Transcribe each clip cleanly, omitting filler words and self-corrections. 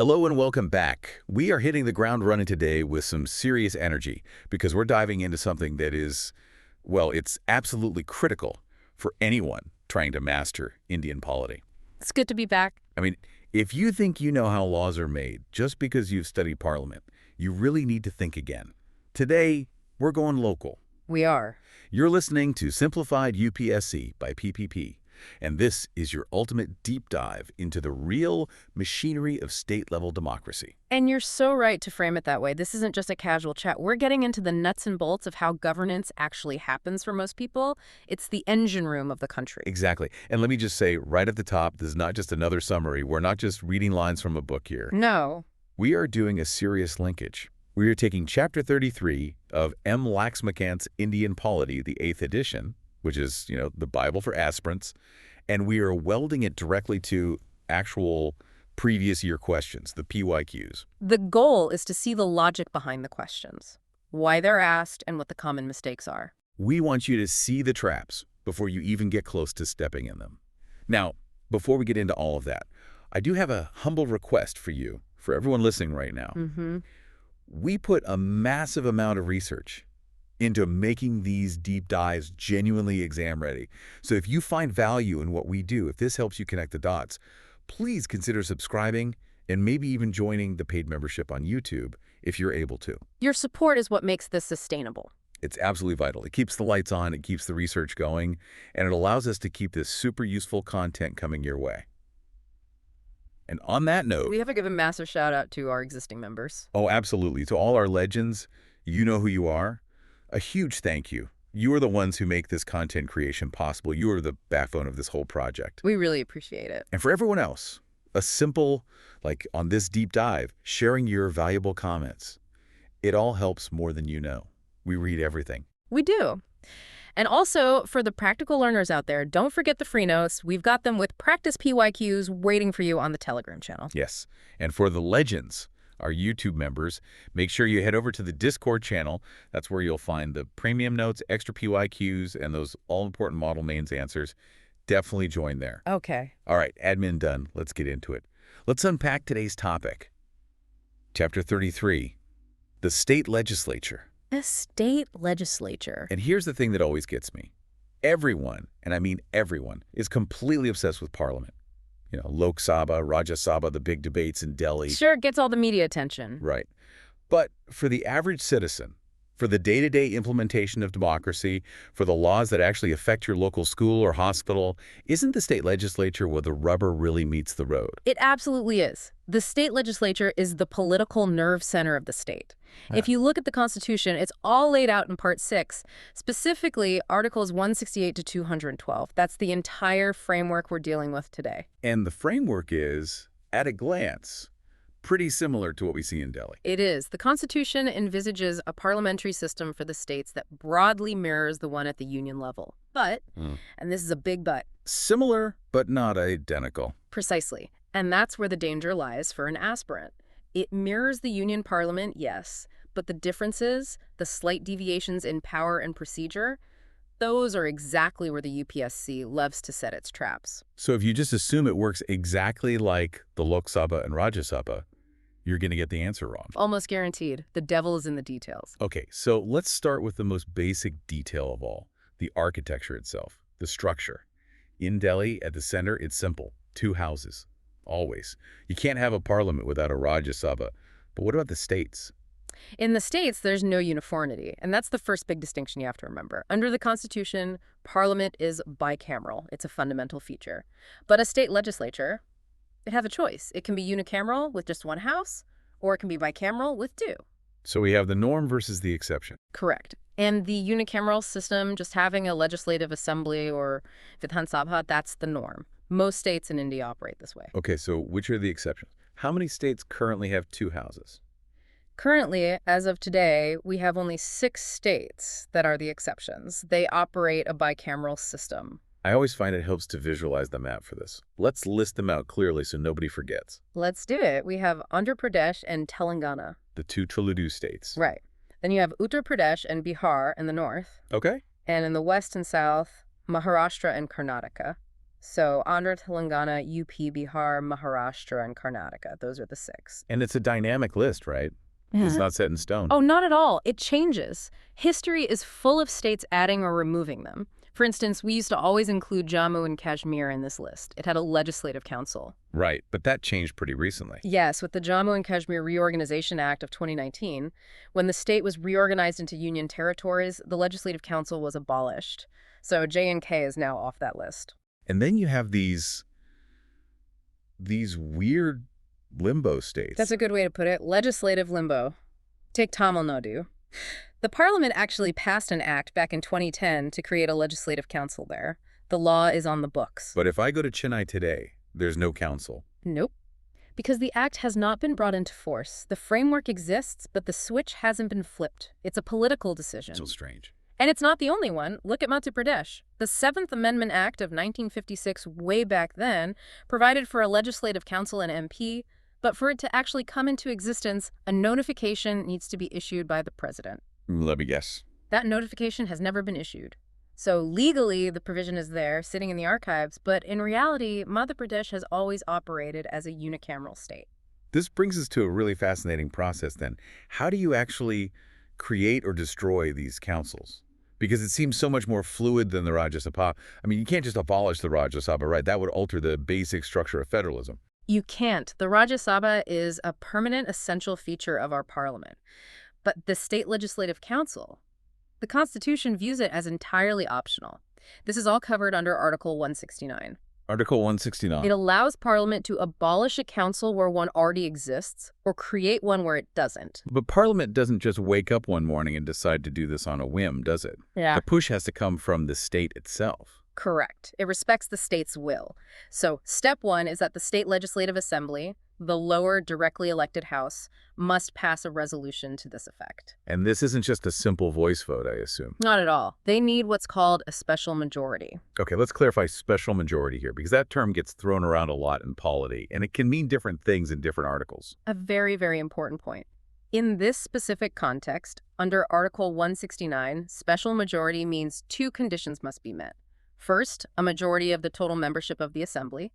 Hello and welcome back. We are hitting the ground running today with some serious energy because we're diving into something that is, well, it's absolutely critical for anyone trying to master Indian polity. It's good to be back. I mean, if you think you know how laws are made just because you've studied Parliament, you really need to think again. Today, we're going local. We are. You're listening to Simplified UPSC by PPP, and this is your ultimate deep dive into the real machinery of state-level democracy. And you're so right to frame it that way. This isn't just a casual chat. We're getting into the nuts and bolts of how governance actually happens for most people. It's the engine room of the country. Exactly. And let me just say right at the top, this is not just another summary. We're not just reading lines from a book here. No. We are doing a serious linkage. We are taking Chapter 33 of M. Laxmikanth's Indian Polity, the 8th edition, which is, the Bible for aspirants, and we are welding it directly to actual previous year questions, the PYQs. The goal is to see the logic behind the questions, why they're asked, and what the common mistakes are. We want you to see the traps before you even get close to stepping in them. Now, before we get into all of that, I do have a humble request for you, for everyone listening right now. We put a massive amount of research into making these deep dives genuinely exam ready. So if you find value in what we do, if this helps you connect the dots, please consider subscribing and maybe even joining the paid membership on YouTube if you're able to. Your support is what makes this sustainable. It's absolutely vital. It keeps the lights on, it keeps the research going, and it allows us to keep this super useful content coming your way. And on that note, We have to give a massive shout out to our existing members. Oh, absolutely. To all our legends, you know who you are. A huge thank you. You are the ones who make this content creation possible. You are the backbone of this whole project. We really appreciate it. And for everyone else, a simple, on this deep dive, sharing your valuable comments. It all helps more than you know. We read everything. We do. And also, for the practical learners out there, don't forget the free notes. We've got them with practice PYQs waiting for you on the Telegram channel. Yes. And for the legends, our YouTube members, make sure you head over to the Discord channel. That's where you'll find the premium notes, extra PYQs, and those all-important model mains answers. Definitely join there. Okay. All right, admin done. Let's get into it. Let's unpack today's topic. Chapter 33, the State Legislature. The State Legislature. And here's the thing that always gets me. Everyone, and I mean everyone, is completely obsessed with Parliament. Lok Sabha, Rajya Sabha, the big debates in Delhi. Sure, it gets all the media attention. Right. But for the average citizen, for the day-to-day implementation of democracy, for the laws that actually affect your local school or hospital, isn't the state legislature where the rubber really meets the road? It absolutely is. The state legislature is the political nerve center of the state. If you look at the Constitution, it's all laid out in Part 6, specifically Articles 168 to 212. That's the entire framework we're dealing with today. And the framework is, at a glance, pretty similar to what we see in Delhi. It is. The Constitution envisages a parliamentary system for the states that broadly mirrors the one at the union level. But, and this is a big but. Similar, but not identical. Precisely. And that's where the danger lies for an aspirant. It mirrors the union parliament, yes, but the differences, the slight deviations in power and procedure, those are exactly where the UPSC loves to set its traps. So if you just assume it works exactly like the Lok Sabha and Rajya Sabha, you're going to get the answer wrong. Almost guaranteed. The devil is in the details. Okay, so let's start with the most basic detail of all, the architecture itself, the structure. In Delhi, at the center, it's simple. 2 houses. Always. You can't have a parliament without a Rajya Sabha. But what about the states? In the states, there's no uniformity, and that's the first big distinction you have to remember. Under the Constitution, Parliament is bicameral. It's a fundamental feature. But a state legislature, it have a choice. It can be unicameral with just 1 house, or it can be bicameral with 2. So we have the norm versus the exception. Correct. And the unicameral system, just having a legislative assembly or Vidhan Sabha, that's the norm. Most states in India operate this way. Okay, so which are the exceptions? How many states currently have 2 houses? Currently, as of today, we have only 6 states that are the exceptions. They operate a bicameral system. I always find it helps to visualize the map for this. Let's list them out clearly so nobody forgets. Let's do it. We have Andhra Pradesh and Telangana. The 2 Telugu states. Right. Then you have Uttar Pradesh and Bihar in the north. Okay. And in the west and south, Maharashtra and Karnataka. So Andhra, Telangana, UP, Bihar, Maharashtra, and Karnataka. Those are the 6. And it's a dynamic list, right? It's not set in stone. Oh, not at all. It changes. History is full of states adding or removing them. For instance, we used to always include Jammu and Kashmir in this list. It had a legislative council. Right, but that changed pretty recently. Yes, with the Jammu and Kashmir Reorganization Act of 2019, when the state was reorganized into union territories, the legislative council was abolished. So J&K is now off that list. And then you have these weird limbo states. That's a good way to put it. Legislative limbo. Take Tamil Nadu. The parliament actually passed an act back in 2010 to create a legislative council there. The law is on the books. But if I go to Chennai today, there's no council. Nope. Because the act has not been brought into force. The framework exists, but the switch hasn't been flipped. It's a political decision. So strange. And it's not the only one. Look at Madhya Pradesh. The 7th Amendment Act of 1956, way back then, provided for a legislative council and MP, but for it to actually come into existence, a notification needs to be issued by the president. Let me guess. That notification has never been issued. So legally, the provision is there, sitting in the archives, but in reality, Madhya Pradesh has always operated as a unicameral state. This brings us to a really fascinating process then. How do you actually create or destroy these councils? Because it seems so much more fluid than the Rajya Sabha. I mean, you can't just abolish the Rajya Sabha, right? That would alter the basic structure of federalism. You can't. The Rajya Sabha is a permanent, essential feature of our parliament. But the State Legislative Council, the Constitution views it as entirely optional. This is all covered under Article 169. Article 169. It allows Parliament to abolish a council where one already exists or create one where it doesn't. But Parliament doesn't just wake up one morning and decide to do this on a whim, does it? Yeah. The push has to come from the state itself. Correct. It respects the state's will. So step 1 is that the State Legislative Assembly, the lower directly elected house, must pass a resolution to this effect. And this isn't just a simple voice vote, I assume. Not at all. They need what's called a special majority. Okay, let's clarify special majority here, because that term gets thrown around a lot in polity, and it can mean different things in different articles. A very, very important point. In this specific context, under Article 169, special majority means 2 conditions must be met. First, a majority of the total membership of the Assembly.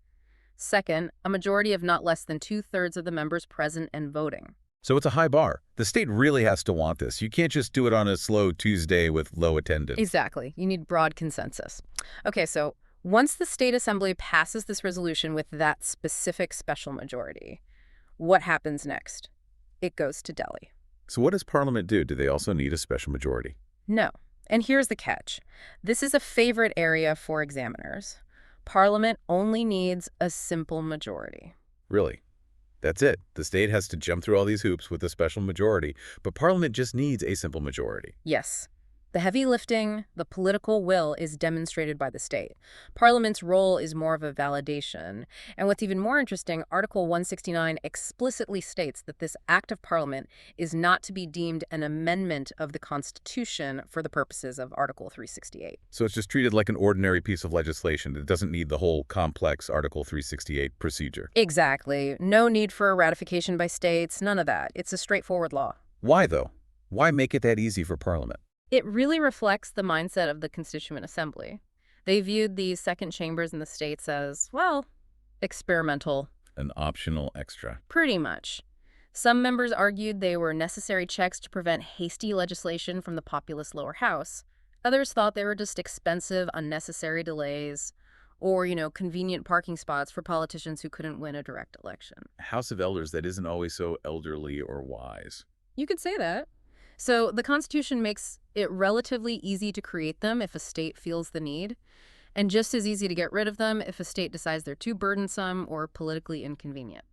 Second, a majority of not less than 2/3 of the members present and voting. So it's a high bar. The state really has to want this. You can't just do it on a slow Tuesday with low attendance. Exactly. You need broad consensus. Okay, so once the State Assembly passes this resolution with that specific special majority, what happens next? It goes to Delhi. So what does Parliament do? Do they also need a special majority? No. And here's the catch. This is a favorite area for examiners. Parliament only needs a simple majority. Really? That's it. The state has to jump through all these hoops with a special majority, but Parliament just needs a simple majority. Yes. The heavy lifting, the political will, is demonstrated by the state. Parliament's role is more of a validation. And what's even more interesting, Article 169 explicitly states that this act of Parliament is not to be deemed an amendment of the Constitution for the purposes of Article 368. So it's just treated like an ordinary piece of legislation. It doesn't need the whole complex Article 368 procedure. Exactly. No need for a ratification by states, none of that. It's a straightforward law. Why, though? Why make it that easy for Parliament? It really reflects the mindset of the Constituent Assembly. They viewed these second chambers in the states as, well, experimental. An optional extra. Pretty much. Some members argued they were necessary checks to prevent hasty legislation from the populous lower house. Others thought they were just expensive, unnecessary delays, or, convenient parking spots for politicians who couldn't win a direct election. House of Elders that isn't always so elderly or wise. You could say that. So the Constitution makes it relatively easy to create them if a state feels the need, and just as easy to get rid of them if a state decides they're too burdensome or politically inconvenient.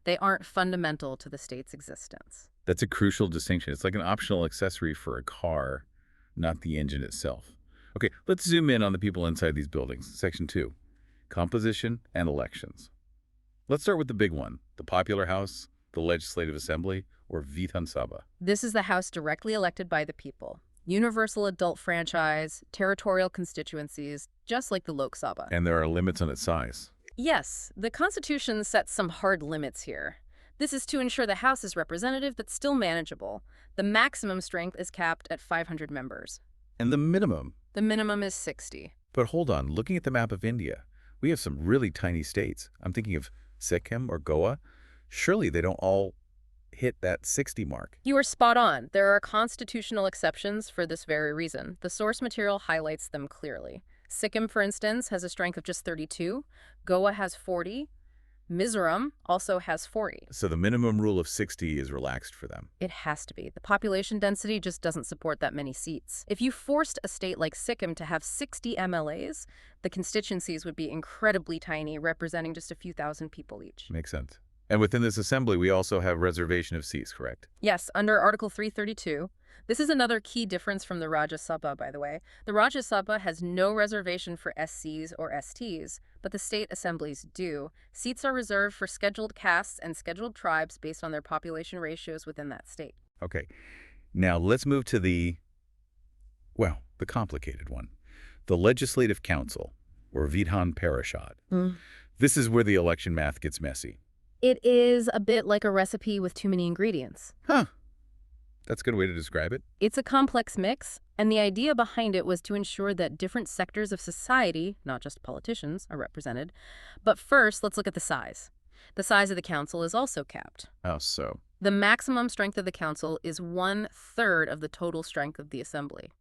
They aren't fundamental to the state's existence. That's a crucial distinction. It's like an optional accessory for a car, not the engine itself. Okay, let's zoom in on the people inside these buildings. Section 2, composition and elections. Let's start with the big one, the popular house, the Legislative Assembly, or Vidhan Sabha. This is the house directly elected by the people. Universal adult franchise, territorial constituencies, just like the Lok Sabha. And there are limits on its size. Yes, the Constitution sets some hard limits here. This is to ensure the House is representative but still manageable. The maximum strength is capped at 500 members. And the minimum? The minimum is 60. But hold on, looking at the map of India, We have some really tiny states. I'm thinking of Sikkim or Goa. Surely they don't all hit that 60 mark. You are spot on. There are constitutional exceptions for this very reason. The source material highlights them clearly. Sikkim, for instance, has a strength of just 32. Goa has 40. Mizoram also has 40. So the minimum rule of 60 is relaxed for them. It has to be. The population density just doesn't support that many seats. If you forced a state like Sikkim to have 60 MLAs, the constituencies would be incredibly tiny, representing just a few thousand people each. Makes sense. And within this assembly, we also have reservation of seats, correct? Yes, under Article 332. This is another key difference from the Rajya Sabha, by the way. The Rajya Sabha has no reservation for SCs or STs, but the state assemblies do. Seats are reserved for scheduled castes and scheduled tribes based on their population ratios within that state. Okay. Now let's move to the complicated one. The Legislative Council, or Vidhan Parishad. This is where the election math gets messy. It is a bit like a recipe with too many ingredients. Huh. That's a good way to describe it. It's a complex mix, and the idea behind it was to ensure that different sectors of society, not just politicians, are represented. But first, let's look at the size. The size of the council is also capped. How so? The maximum strength of the council is 1/3 of the total strength of the assembly.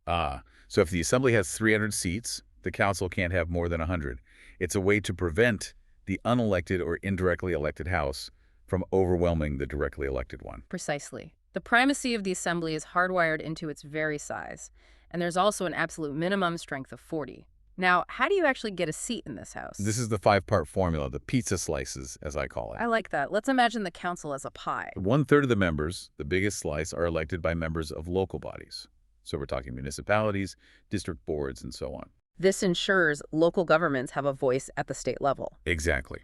So if the assembly has 300 seats, the council can't have more than 100. It's a way to prevent the unelected or indirectly elected House from overwhelming the directly elected one. Precisely. The primacy of the assembly is hardwired into its very size, and there's also an absolute minimum strength of 40. Now, how do you actually get a seat in this House? This is the 5-part formula, the pizza slices, as I call it. I like that. Let's imagine the council as a pie. 1/3 of the members, the biggest slice, are elected by members of local bodies. So we're talking municipalities, district boards, and so on. This ensures local governments have a voice at the state level. Exactly.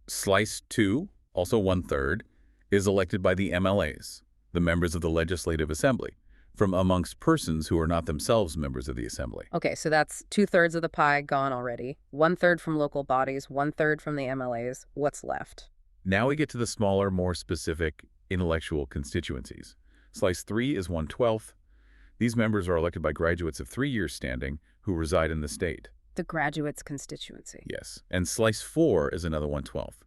Slice 2, also 1/3, is elected by the MLAs, the members of the Legislative Assembly, from amongst persons who are not themselves members of the Assembly. Okay, so that's 2/3 of the pie gone already. 1/3 from local bodies, 1/3 from the MLAs. What's left? Now we get to the smaller, more specific intellectual constituencies. Slice 3 is 1/12. These members are elected by graduates of 3 years standing who reside in the state. The graduates' constituency. Yes. And Slice 4 is another 1/12.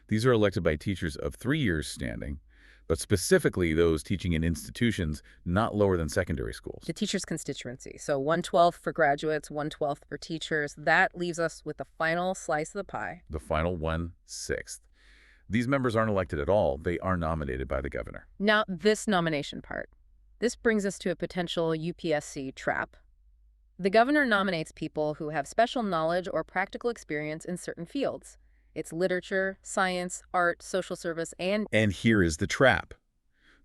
These are elected by teachers of 3 years standing, but specifically those teaching in institutions not lower than secondary schools. The teachers' constituency. So 1/12 for graduates, 1/12 for teachers. That leaves us with the final slice of the pie. The final 1/6. These members aren't elected at all. They are nominated by the governor. Now, this nomination part. This brings us to a potential UPSC trap. The governor nominates people who have special knowledge or practical experience in certain fields. It's literature, science, art, social service, and here is the trap.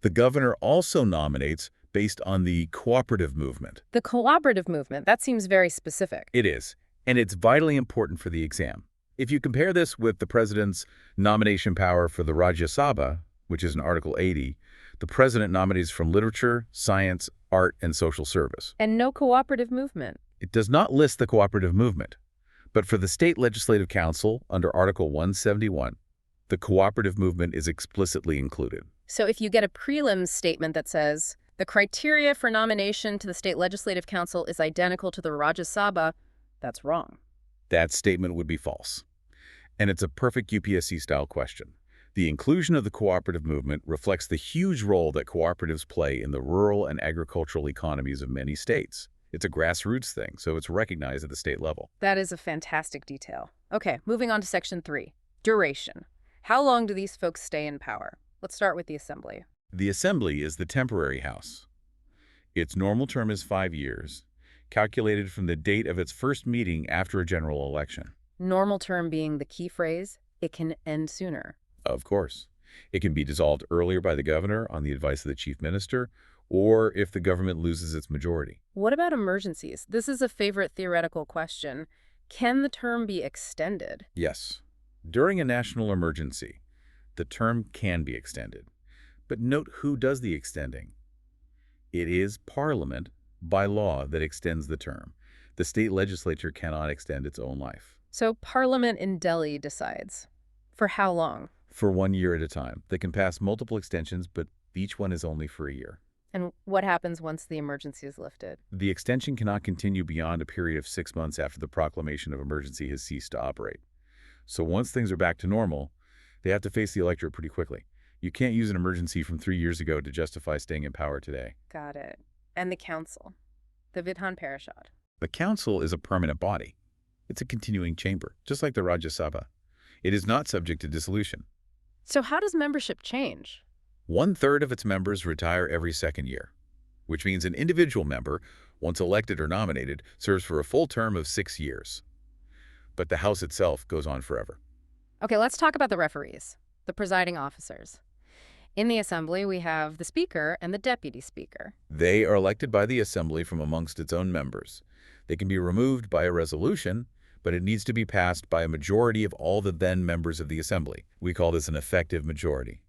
The governor also nominates based on the cooperative movement. the cooperative movement. That seems very specific. It is, and it's vitally important for the exam. If you compare this with the president's nomination power for the Rajya Sabha, which is in Article 80, the president nominates from literature, science, art, and social service. And no cooperative movement. It does not list the cooperative movement, but for the State Legislative Council under Article 171, the cooperative movement is explicitly included. So if you get a prelims statement that says, the criteria for nomination to the State Legislative Council is identical to the Rajya Sabha, that's wrong. That statement would be false. And it's a perfect UPSC-style question. The inclusion of the cooperative movement reflects the huge role that cooperatives play in the rural and agricultural economies of many states. It's a grassroots thing, so it's recognized at the state level. That is a fantastic detail. Okay, moving on to Section 3. Duration. How long do these folks stay in power? Let's start with the Assembly. The Assembly is the temporary House. Its normal term is 5 years, calculated from the date of its first meeting after a general election. Normal term being the key phrase, it can end sooner. Of course. It can be dissolved earlier by the governor on the advice of the chief minister, or if the government loses its majority. What about emergencies? This is a favorite theoretical question. Can the term be extended? Yes. During a national emergency, the term can be extended. But note who does the extending. It is Parliament, by law, that extends the term. The state legislature cannot extend its own life. So Parliament in Delhi decides. For how long? For 1 year at a time. They can pass multiple extensions, but each one is only for a year. And what happens once the emergency is lifted? The extension cannot continue beyond a period of 6 months after the proclamation of emergency has ceased to operate. So once things are back to normal, they have to face the electorate pretty quickly. You can't use an emergency from 3 years ago to justify staying in power today. Got it. And the council, the Vidhan Parishad. The council is a permanent body. It's a continuing chamber, just like the Rajya Sabha. It is not subject to dissolution. So how does membership change? 1/3 of its members retire every second year, which means an individual member, once elected or nominated, serves for a full term of 6 years. But the House itself goes on forever. Okay, let's talk about the referees, the presiding officers. In the Assembly, we have the Speaker and the Deputy Speaker. They are elected by the Assembly from amongst its own members. They can be removed by a resolution, but it needs to be passed by a majority of all the then members of the Assembly. We call this an effective majority.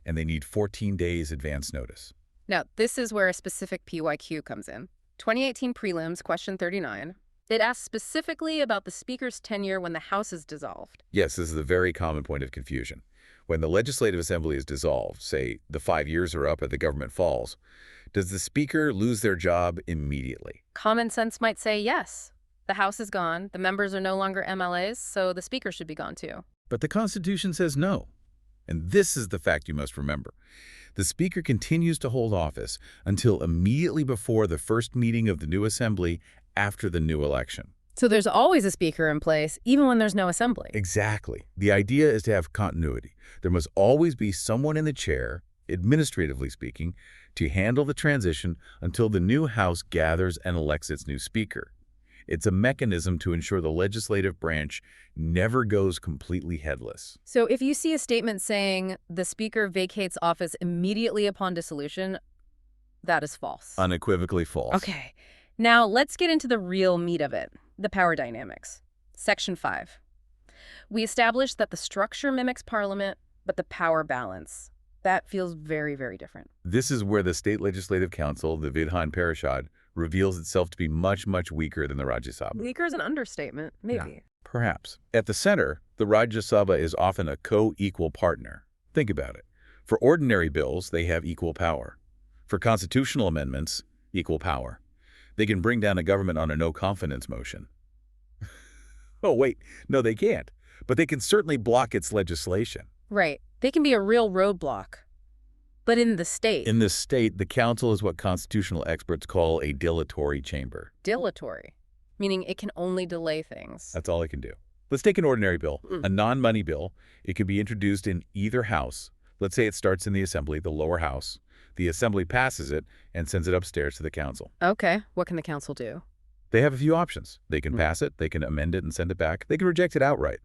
And they need 14 days advance notice. Now, this is where a specific PYQ comes in. 2018 prelims, question 39. It asks specifically about the Speaker's tenure when the House is dissolved. Yes, this is a very common point of confusion. When the Legislative Assembly is dissolved, say the 5 years are up or the government falls, does the Speaker lose their job immediately? Common sense might say yes. The House is gone, the members are no longer MLAs, so the Speaker should be gone too. But the Constitution says no. And this is the fact you must remember. The Speaker continues to hold office until immediately before the first meeting of the new Assembly after the new election. So there's always a Speaker in place, even when there's no Assembly. Exactly. The idea is to have continuity. There must always be someone in the chair, administratively speaking, to handle the transition until the new House gathers and elects its new Speaker. It's a mechanism to ensure the legislative branch never goes completely headless. So if you see a statement saying the Speaker vacates office immediately upon dissolution, that is false. Unequivocally false. Okay. Now let's get into the real meat of it, the power dynamics. Section 5. We established that the structure mimics Parliament, but the power balance, that feels very, very different. This is where the State Legislative Council, the Vidhan Parishad, reveals itself to be much, much weaker than the Rajya Sabha. Weaker is an understatement, maybe. Yeah, perhaps. At the center, the Rajya Sabha is often a co-equal partner. Think about it. For ordinary bills, they have equal power. For constitutional amendments, equal power. They can bring down a government on a no-confidence motion. Oh, wait, no, they can't. But they can certainly block its legislation. Right. They can be a real roadblock. But in the state... In the state, the council is what constitutional experts call a dilatory chamber. Dilatory, meaning it can only delay things. That's all it can do. Let's take an ordinary bill, a non-money bill. It can be introduced in either house. Let's say it starts in the Assembly, the lower house. The Assembly passes it and sends it upstairs to the council. Okay, what can the council do? They have a few options. They can pass it, they can amend it and send it back. They can reject it outright.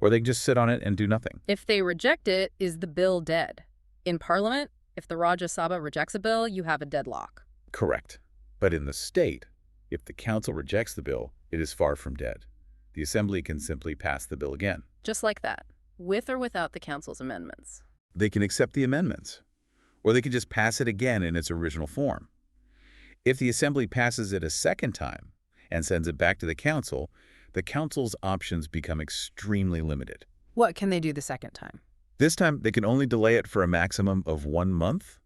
Or they can just sit on it and do nothing. If they reject it, is the bill dead? In Parliament, if the Rajya Sabha rejects a bill, you have a deadlock. Correct. But in the state, if the council rejects the bill, it is far from dead. The Assembly can simply pass the bill again. Just like that, with or without the council's amendments. They can accept the amendments, or they can just pass it again in its original form. If the Assembly passes it a second time and sends it back to the council's options become extremely limited. What can they do the second time? This time, they can only delay it for a maximum of 1 month,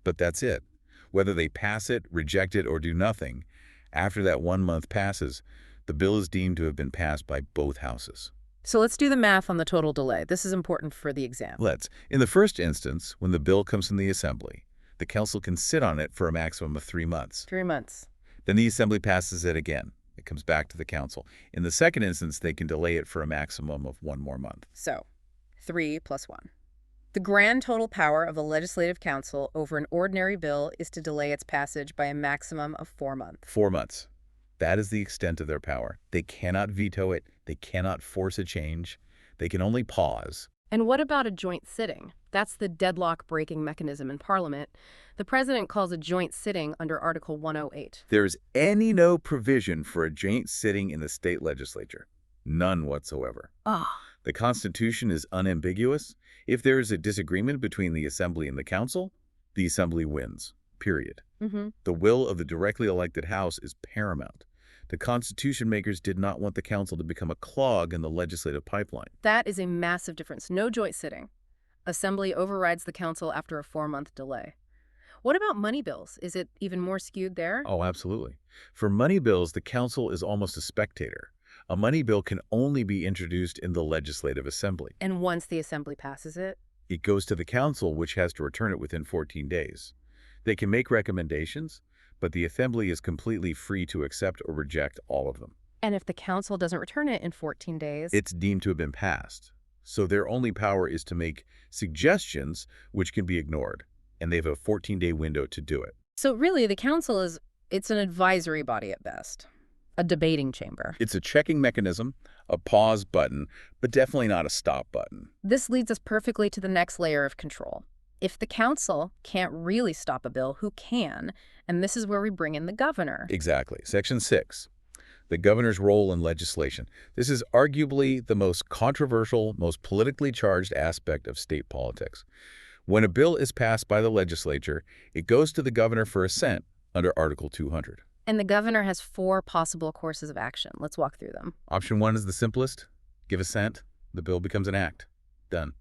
but that's it. Whether they pass it, reject it, or do nothing, after that 1 month passes, the bill is deemed to have been passed by both houses. So let's do the math on the total delay. This is important for the exam. Let's. In the first instance, when the bill comes from the Assembly, the council can sit on it for a maximum of 3 months. 3 months. Then the Assembly passes it again. It comes back to the council. In the second instance, they can delay it for a maximum of 1 more month. So, 3 + 1. The grand total power of the Legislative Council over an ordinary bill is to delay its passage by a maximum of 4 months. 4 months. That is the extent of their power. They cannot veto it. They cannot force a change. They can only pause. And what about a joint sitting? That's the deadlock-breaking mechanism in Parliament. The President calls a joint sitting under Article 108. There is no provision for a joint sitting in the state legislature. None whatsoever. The Constitution is unambiguous. If there is a disagreement between the Assembly and the Council, the Assembly wins, period. The will of the directly elected House is paramount. The Constitution makers did not want the Council to become a clog in the legislative pipeline. That is a massive difference. No joint sitting. Assembly overrides the Council after a 4-month delay. What about money bills? Is it even more skewed there? Oh, absolutely. For money bills, the council is almost a spectator. A money bill can only be introduced in the Legislative Assembly. And once the assembly passes it? It goes to the council, which has to return it within 14 days. They can make recommendations, but the assembly is completely free to accept or reject all of them. And if the council doesn't return it in 14 days? It's deemed to have been passed. So their only power is to make suggestions, which can be ignored, and they have a 14-day window to do it. So really, the council it's an advisory body at best, a debating chamber. It's a checking mechanism, a pause button, but definitely not a stop button. This leads us perfectly to the next layer of control. If the council can't really stop a bill, who can? And this is where we bring in the governor. Exactly. Section 6, the governor's role in legislation. This is arguably the most controversial, most politically charged aspect of state politics. When a bill is passed by the legislature, it goes to the governor for assent under Article 200. And the governor has 4 possible courses of action. Let's walk through them. Option 1 is the simplest. Give assent. The bill becomes an act. Done.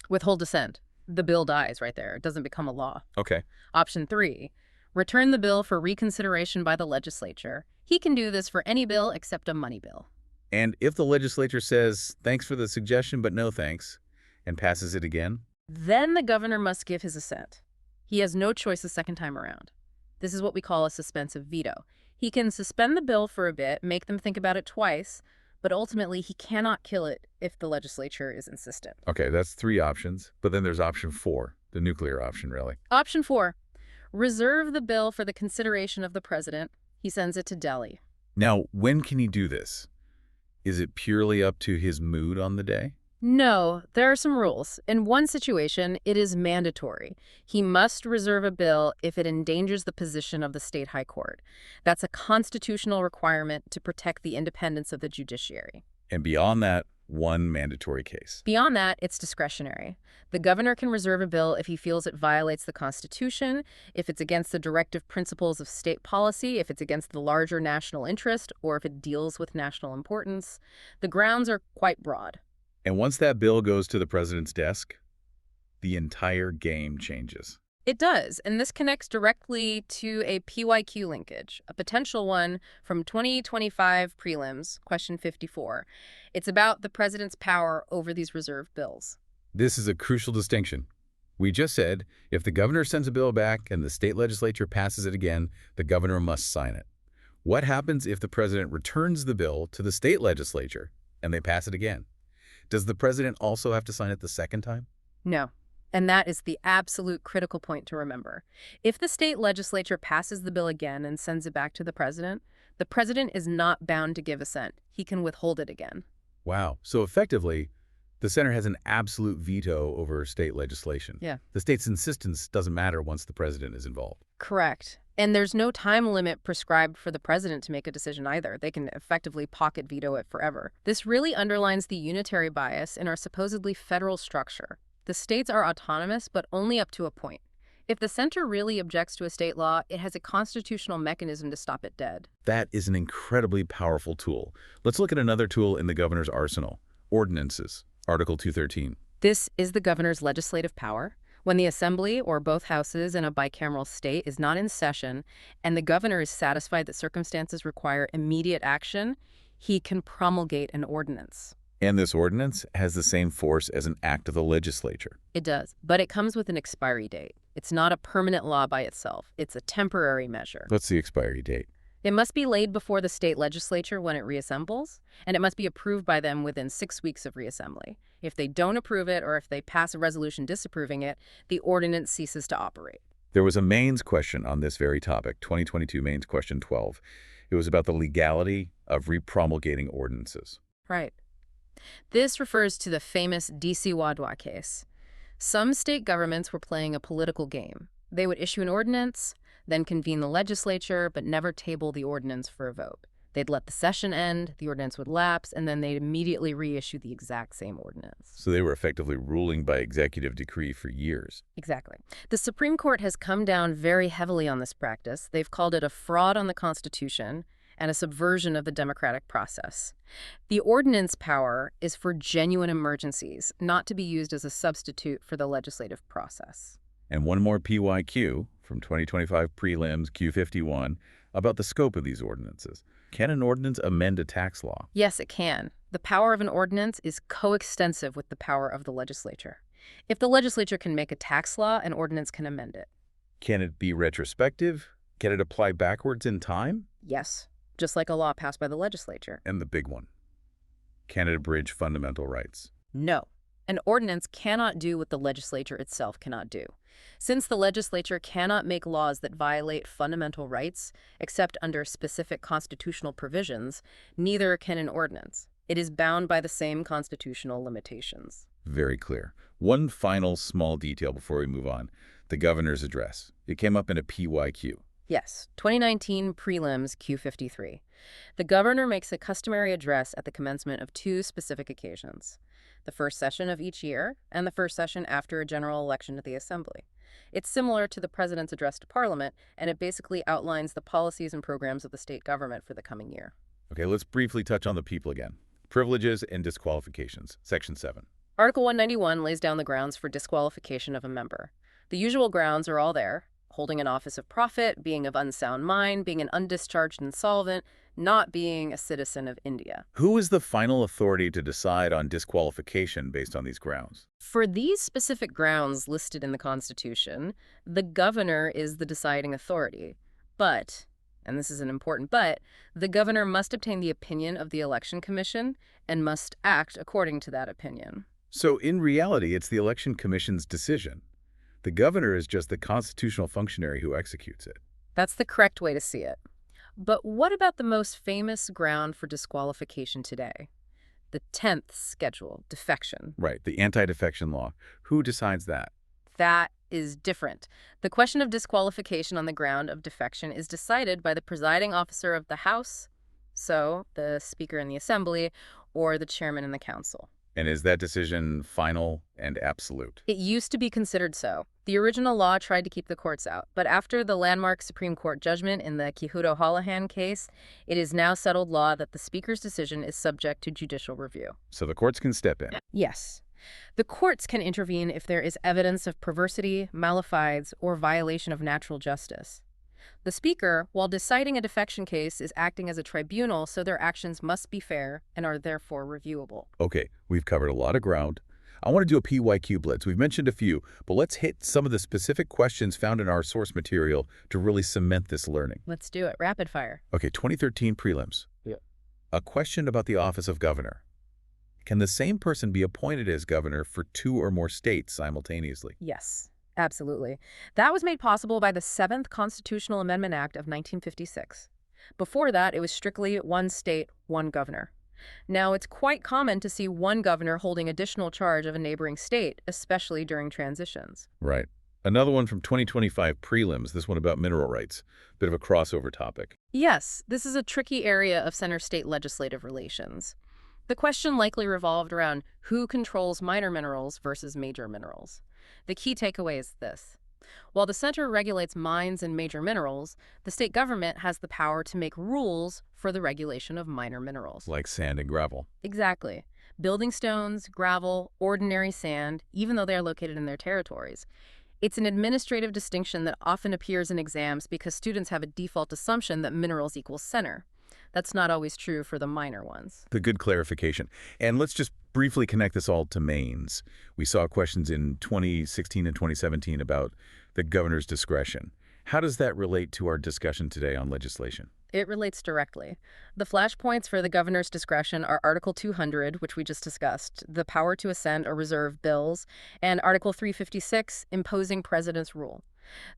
Withhold dissent. The bill dies right there. It doesn't become a law. Okay. Option 3, return the bill for reconsideration by the legislature. He can do this for any bill except a money bill. And if the legislature says, thanks for the suggestion, but no thanks, and passes it again? Then the governor must give his assent. He has no choice the second time around. This is what we call a suspensive veto. He can suspend the bill for a bit, make them think about it twice, but ultimately he cannot kill it if the legislature is insistent. Okay, that's 3 options. But then there's option 4, the nuclear option, really. Option 4, reserve the bill for the consideration of the president. He sends it to Delhi. Now, when can he do this? Is it purely up to his mood on the day? No, there are some rules. In one situation, it is mandatory. He must reserve a bill if it endangers the position of the state high court. That's a constitutional requirement to protect the independence of the judiciary. And beyond that, one mandatory case. Beyond that, it's discretionary. The governor can reserve a bill if he feels it violates the Constitution, if it's against the directive principles of state policy, if it's against the larger national interest, or if it deals with national importance. The grounds are quite broad. And once that bill goes to the president's desk, the entire game changes. It does, and this connects directly to a PYQ linkage, a potential one from 2025 prelims, question 54. It's about the president's power over these reserved bills. This is a crucial distinction. We just said if the governor sends a bill back and the state legislature passes it again, the governor must sign it. What happens if the president returns the bill to the state legislature and they pass it again? Does the president also have to sign it the second time? No. And that is the absolute critical point to remember. If the state legislature passes the bill again and sends it back to the president is not bound to give assent. He can withhold it again. Wow. So effectively, the center has an absolute veto over state legislation. Yeah. The state's insistence doesn't matter once the president is involved. Correct. And there's no time limit prescribed for the president to make a decision either. They can effectively pocket veto it forever. This really underlines the unitary bias in our supposedly federal structure. The states are autonomous, but only up to a point. If the center really objects to a state law, it has a constitutional mechanism to stop it dead. That is an incredibly powerful tool. Let's look at another tool in the governor's arsenal, ordinances, Article 213. This is the governor's legislative power. When the assembly or both houses in a bicameral state is not in session and the governor is satisfied that circumstances require immediate action, he can promulgate an ordinance. And this ordinance has the same force as an act of the legislature. It does, but it comes with an expiry date. It's not a permanent law by itself. It's a temporary measure. What's the expiry date? It must be laid before the state legislature when it reassembles, and it must be approved by them within 6 weeks of reassembly. If they don't approve it or if they pass a resolution disapproving it, the ordinance ceases to operate. There was a mains question on this very topic, 2022 mains question 12. It was about the legality of repromulgating ordinances. Right. This refers to the famous D.C. Wadhwa case. Some state governments were playing a political game. They would issue an ordinance, then convene the legislature, but never table the ordinance for a vote. They'd let the session end, the ordinance would lapse, and then they'd immediately reissue the exact same ordinance. So they were effectively ruling by executive decree for years. Exactly. The Supreme Court has come down very heavily on this practice. They've called it a fraud on the Constitution and a subversion of the democratic process. The ordinance power is for genuine emergencies, not to be used as a substitute for the legislative process. And one more PYQ from 2025 prelims Q51 about the scope of these ordinances. Can an ordinance amend a tax law? Yes, it can. The power of an ordinance is coextensive with the power of the legislature. If the legislature can make a tax law, an ordinance can amend it. Can it be retrospective? Can it apply backwards in time? Yes, just like a law passed by the legislature. And the big one, can it abridge fundamental rights? No. An ordinance cannot do what the legislature itself cannot do. Since the legislature cannot make laws that violate fundamental rights except under specific constitutional provisions, neither can an ordinance. It is bound by the same constitutional limitations. Very clear. One final small detail before we move on. The governor's address. It came up in a PYQ. Yes, 2019 prelims Q53. The governor makes a customary address at the commencement of two specific occasions: the first session of each year and the first session after a general election to the Assembly. It's similar to the president's address to Parliament, and it basically outlines the policies and programs of the state government for the coming year. Okay, let's briefly touch on the people again. Privileges and disqualifications, Section 7. Article 191 lays down the grounds for disqualification of a member. The usual grounds are all there: holding an office of profit, being of unsound mind, being an undischarged insolvent, not being a citizen of India. Who is the final authority to decide on disqualification based on these grounds? For these specific grounds listed in the Constitution, the governor is the deciding authority. But, and this is an important but, the governor must obtain the opinion of the Election Commission and must act according to that opinion. So in reality, it's the Election Commission's decision. The governor is just the constitutional functionary who executes it. That's the correct way to see it. But what about the most famous ground for disqualification today? The 10th schedule, defection. Right, the anti-defection law. Who decides that? That is different. The question of disqualification on the ground of defection is decided by the presiding officer of the House, so the Speaker in the Assembly, or the Chairman in the Council. And is that decision final and absolute? It used to be considered so. The original law tried to keep the courts out, but after the landmark Supreme Court judgment in the Kihuto-Holohan case, it is now settled law that the Speaker's decision is subject to judicial review. So the courts can step in? Yes. The courts can intervene if there is evidence of perversity, malefides, or violation of natural justice. The Speaker, while deciding a defection case, is acting as a tribunal, so their actions must be fair and are therefore reviewable. Okay, we've covered a lot of ground. I want to do a PYQ blitz. We've mentioned a few, but let's hit some of the specific questions found in our source material to really cement this learning. Let's do it. Rapid fire. Okay, 2013 prelims. Yeah. A question about the office of governor. Can the same person be appointed as governor for two or more states simultaneously? Yes, absolutely. That was made possible by the 7th Constitutional Amendment Act of 1956. Before that, it was strictly one state, one governor. Now, it's quite common to see one governor holding additional charge of a neighboring state, especially during transitions. Right. Another one from 2025 prelims, this one about mineral rights. Bit of a crossover topic. Yes, this is a tricky area of center-state legislative relations. The question likely revolved around who controls minor minerals versus major minerals. The key takeaway is this. While the center regulates mines and major minerals, the state government has the power to make rules for the regulation of minor minerals. Like sand and gravel. Exactly. Building stones, gravel, ordinary sand, even though they are located in their territories. It's an administrative distinction that often appears in exams because students have a default assumption that minerals equals center. That's not always true for the minor ones. The good clarification. And let's just briefly connect this all to mains. We saw questions in 2016 and 2017 about the governor's discretion. How does that relate to our discussion today on legislation? It relates directly. The flashpoints for the governor's discretion are Article 200, which we just discussed, the power to assent or reserve bills, and Article 356, imposing president's rule.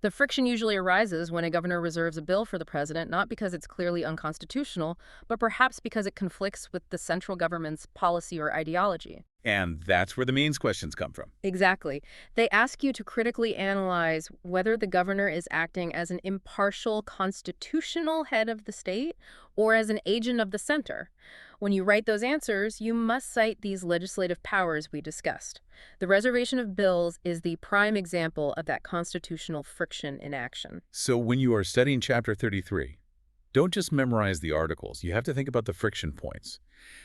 The friction usually arises when a governor reserves a bill for the president, not because it's clearly unconstitutional, but perhaps because it conflicts with the central government's policy or ideology. And that's where the means questions come from. Exactly. They ask you to critically analyze whether the governor is acting as an impartial constitutional head of the state or as an agent of the center. When you write those answers, you must cite these legislative powers we discussed. The reservation of bills is the prime example of that constitutional friction in action. So when you are studying Chapter 33, Don't just memorize the articles. You have to think about the friction points.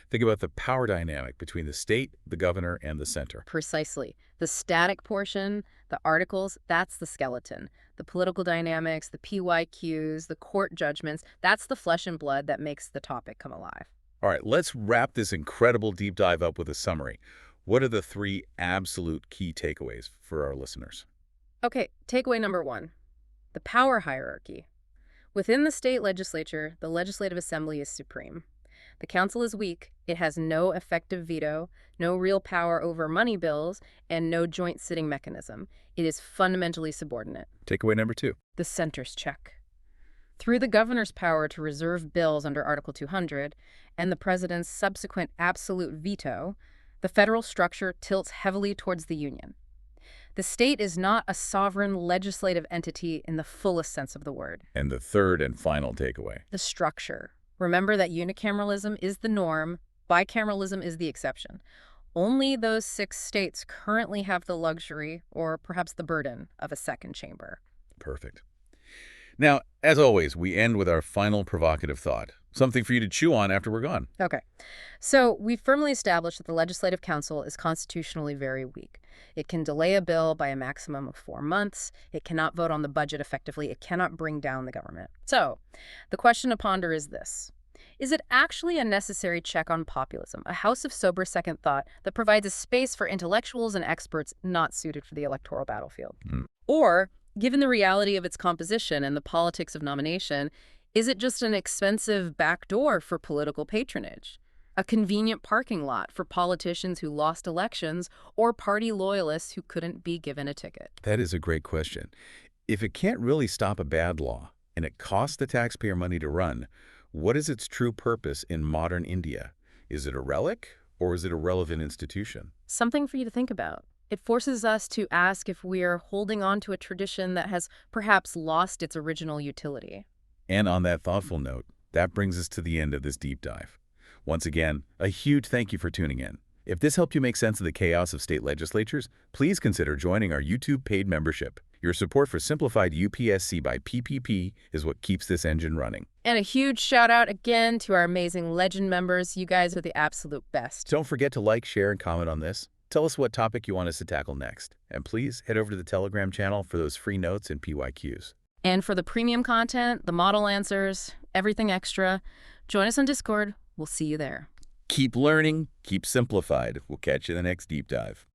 Think about the power dynamic between the state, the governor, and the center. Precisely. The static portion, the articles, that's the skeleton. The political dynamics, the PYQs, the court judgments, that's the flesh and blood that makes the topic come alive. All right, let's wrap this incredible deep dive up with a summary. What are the 3 absolute key takeaways for our listeners? Okay, takeaway number 1. The power hierarchy. Within the state legislature, the legislative assembly is supreme. The council is weak, it has no effective veto, no real power over money bills, and no joint sitting mechanism. It is fundamentally subordinate. Takeaway number 2. The center's check. Through the governor's power to reserve bills under Article 200 and the president's subsequent absolute veto, the federal structure tilts heavily towards the union. The state is not a sovereign legislative entity in the fullest sense of the word. And the 3rd and final takeaway. The structure. Remember that unicameralism is the norm, bicameralism is the exception. Only those 6 states currently have the luxury, or perhaps the burden, of a second chamber. Perfect. Now, as always, we end with our final provocative thought, something for you to chew on after we're gone. Okay. So we've firmly established that the Legislative Council is constitutionally very weak. It can delay a bill by a maximum of 4 months. It cannot vote on the budget effectively. It cannot bring down the government. So the question to ponder is this. Is it actually a necessary check on populism, a house of sober second thought that provides a space for intellectuals and experts not suited for the electoral battlefield? Or, given the reality of its composition and the politics of nomination, is it just an expensive backdoor for political patronage? A convenient parking lot for politicians who lost elections or party loyalists who couldn't be given a ticket? That is a great question. If it can't really stop a bad law and it costs the taxpayer money to run, what is its true purpose in modern India? Is it a relic or is it a relevant institution? Something for you to think about. It forces us to ask if we're holding on to a tradition that has perhaps lost its original utility. And on that thoughtful note, that brings us to the end of this deep dive. Once again, a huge thank you for tuning in. If this helped you make sense of the chaos of state legislatures, please consider joining our YouTube paid membership. Your support for Simplified UPSC by PPP is what keeps this engine running. And a huge shout out again to our amazing Legend members. You guys are the absolute best. Don't forget to like, share, and comment on this. Tell us what topic you want us to tackle next. And please head over to the Telegram channel for those free notes and PYQs. And for the premium content, the model answers, everything extra, join us on Discord. We'll see you there. Keep learning, keep simplified. We'll catch you in the next deep dive.